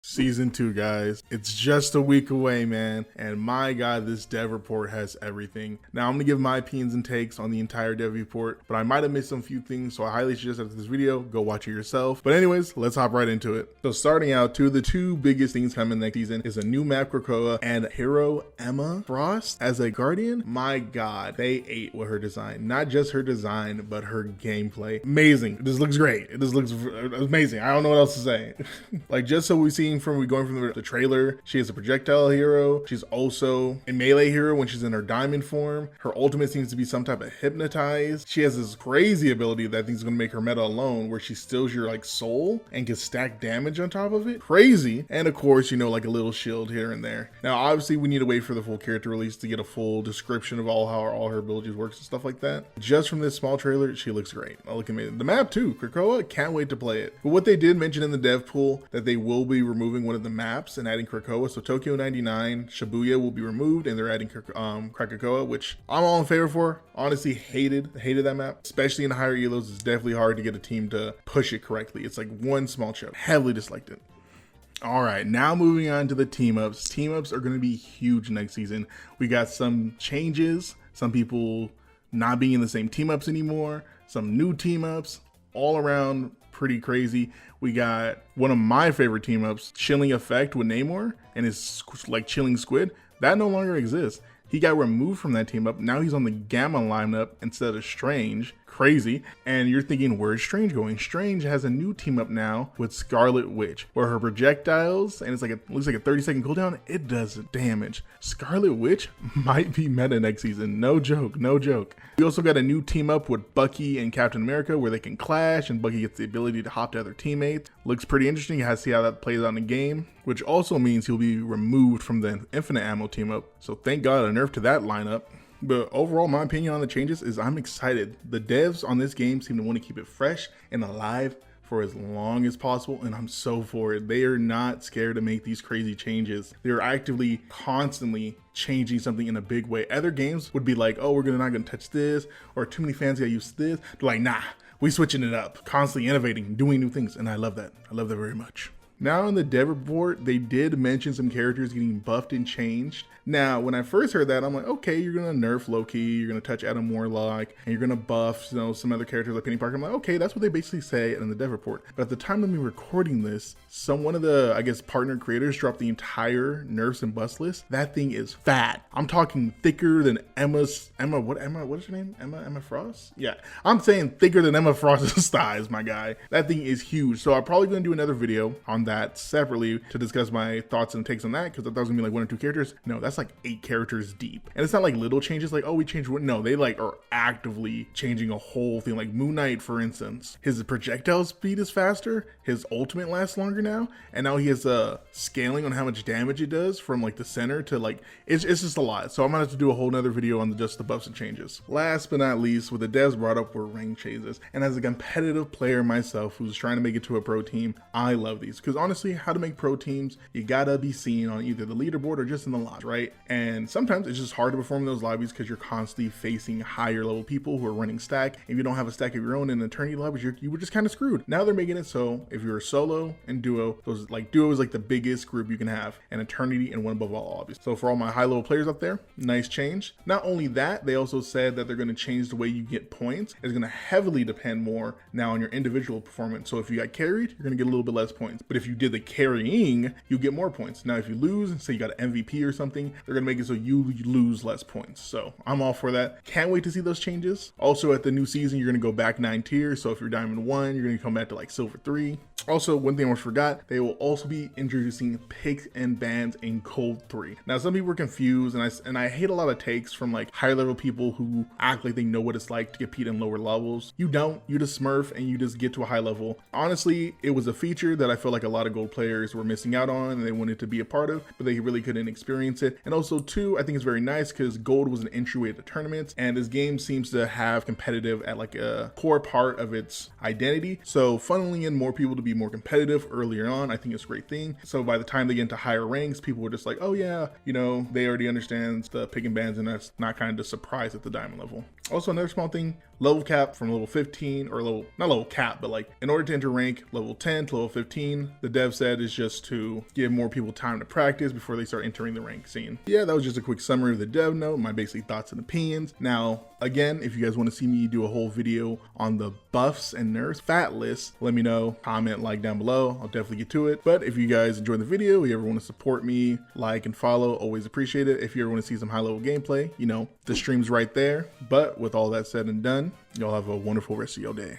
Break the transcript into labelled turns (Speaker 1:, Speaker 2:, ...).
Speaker 1: Season 2, guys. It's just a week away, man. And my God, this dev report has everything. Now, I'm going to give my opinions and takes on the entire dev report, but I might have missed some few things, so I highly suggest after this video, go watch it yourself. But anyways, let's hop right into it. So starting out, the two biggest things coming next season is a new map Krakoa and hero Emma Frost as a guardian. My God, they ate with her design. Not just her design, but her gameplay. Amazing. This looks great. This looks amazing. I don't know what else to say. Like, just so we've seen going from the trailer, she is a projectile hero. She's also a melee hero when she's in her diamond form. Her ultimate seems to be some type of hypnotize. She has this crazy ability that I think is going to make her meta alone, where she steals your like soul and can stack damage on top of it. Crazy. And of course, you know, like a little shield here and there. Now, obviously, we need to wait for the full character release to get a full description of how all her abilities works and stuff like that. Just from this small trailer, she looks great. I look amazing. The map too, Krakoa, can't wait to play it. But what they did mention in the dev pool that they will be removing one of the maps and adding Krakoa. So Tokyo 99, Shibuya will be removed and they're adding Krakoa, which I'm all in favor for. Honestly, hated that map, especially in higher elos. It's definitely hard to get a team to push it correctly. It's like one small chip. Heavily disliked it. All right, now moving on to the team ups. Team ups are going to be huge next season. We got some changes, some people not being in the same team ups anymore, some new team ups, all around pretty crazy. We got one of my favorite team ups, Chilling Effect with Namor and his like chilling squid. That no longer exists. He got removed from that team up. Now he's on the Gamma lineup instead of Strange. Crazy. And you're thinking, where's Strange going? Strange has a new team up now with Scarlet Witch, where her projectiles, and it's like looks like a 30-second cooldown, it does damage. Scarlet Witch might be meta next season. No joke, no joke. We also got a new team up with Bucky and Captain America where they can clash and Bucky gets the ability to hop to other teammates. Looks pretty interesting. You have to see how that plays out in the game, which also means he'll be removed from the Infinite Ammo team up. So thank God a nerf to that lineup. But overall, my opinion on the changes is I'm excited. The devs on this game seem to want to keep it fresh and alive for as long as possible, and I'm so for it. They are not scared to make these crazy changes. They're actively, constantly changing something in a big way. Other games would be like, oh, we're not gonna touch this, or too many fans gotta use this. They're like, nah, we switching it up, constantly innovating, doing new things, and I love that. I love that very much. Now in the dev report, they did mention some characters getting buffed and changed. Now, when I first heard that, I'm like, okay, you're gonna nerf Loki, you're gonna touch Adam Warlock, and you're gonna buff, you know, some other characters like Penny Parker. I'm like, okay, that's what they basically say in the dev report. But at the time of me recording this, one of the, I guess, partner creators dropped the entire nerfs and buffs list. That thing is fat. I'm talking thicker than what's her name? Emma Frost? Yeah, I'm saying thicker than Emma Frost's thighs, my guy. That thing is huge. So I'm probably gonna do another video on that separately to discuss my thoughts and takes on that, because I thought it was gonna be like 1 or 2 characters. No, that's like 8 characters deep, and it's not like little changes like, oh, we changed one. No, they like are actively changing a whole thing. Like Moon Knight, for instance, his projectile speed is faster, his ultimate lasts longer now, and now he has a scaling on how much damage it does from like the center to like, it's just a lot. So I'm gonna have to do a whole nother video on just the buffs and changes. Last but not least, what the devs brought up were rank changes, and as a competitive player myself who's trying to make it to a pro team, I love these, because honestly, how to make pro teams, you gotta be seen on either the leaderboard or just in the lodge, right? And sometimes it's just hard to perform in those lobbies because you're constantly facing higher level people who are running stack. If you don't have a stack of your own in eternity lobbies, you were just kind of screwed. Now they're making it so if you're a solo and duo, duo is like the biggest group you can have, and eternity and one above all, obviously. So for all my high level players out there, nice change. Not only that, they also said that they're going to change the way you get points. It's going to heavily depend more now on your individual performance. So if you got carried, you're going to get a little bit less points. But if you did the carrying, you get more points. Now if you lose, say you got an MVP or something, they're going to make it so you lose less points. So I'm all for that. Can't wait to see those changes. Also, at the new season, you're going to go back 9 tiers. So if you're Diamond 1, you're going to come back to like Silver 3. Also, one thing I almost forgot, they will also be introducing picks and bans in Cold 3. Now, some people are confused, and I hate a lot of takes from like higher level people who act like they know what it's like to compete in lower levels. You don't. You just smurf and you just get to a high level. Honestly, it was a feature that I feel like a lot of gold players were missing out on and they wanted to be a part of, but they really couldn't experience it. And also, too, I think it's very nice because gold was an entryway to tournaments, and this game seems to have competitive at like a core part of its identity. So funneling in more people to be more competitive earlier on, I think it's a great thing. So by the time they get into higher ranks, people were just like, oh yeah, you know, they already understand the pick and bans, and that's not kind of the surprise at the diamond level. Also, another small thing, level cap from level 15 or not level cap, but like in order to enter rank level 10 to level 15, the dev said is just to give more people time to practice before they start entering the rank scene. Yeah, that was just a quick summary of the dev note, my basic thoughts and opinions. Now, again, if you guys want to see me do a whole video on the buffs and nerfs fat list, let me know, comment, like down below. I'll definitely get to it. But if you guys enjoyed the video, if you ever want to support me, like and follow, always appreciate it. If you ever want to see some high level gameplay, you know, the stream's right there. But with all that said and done, y'all have a wonderful rest of your day.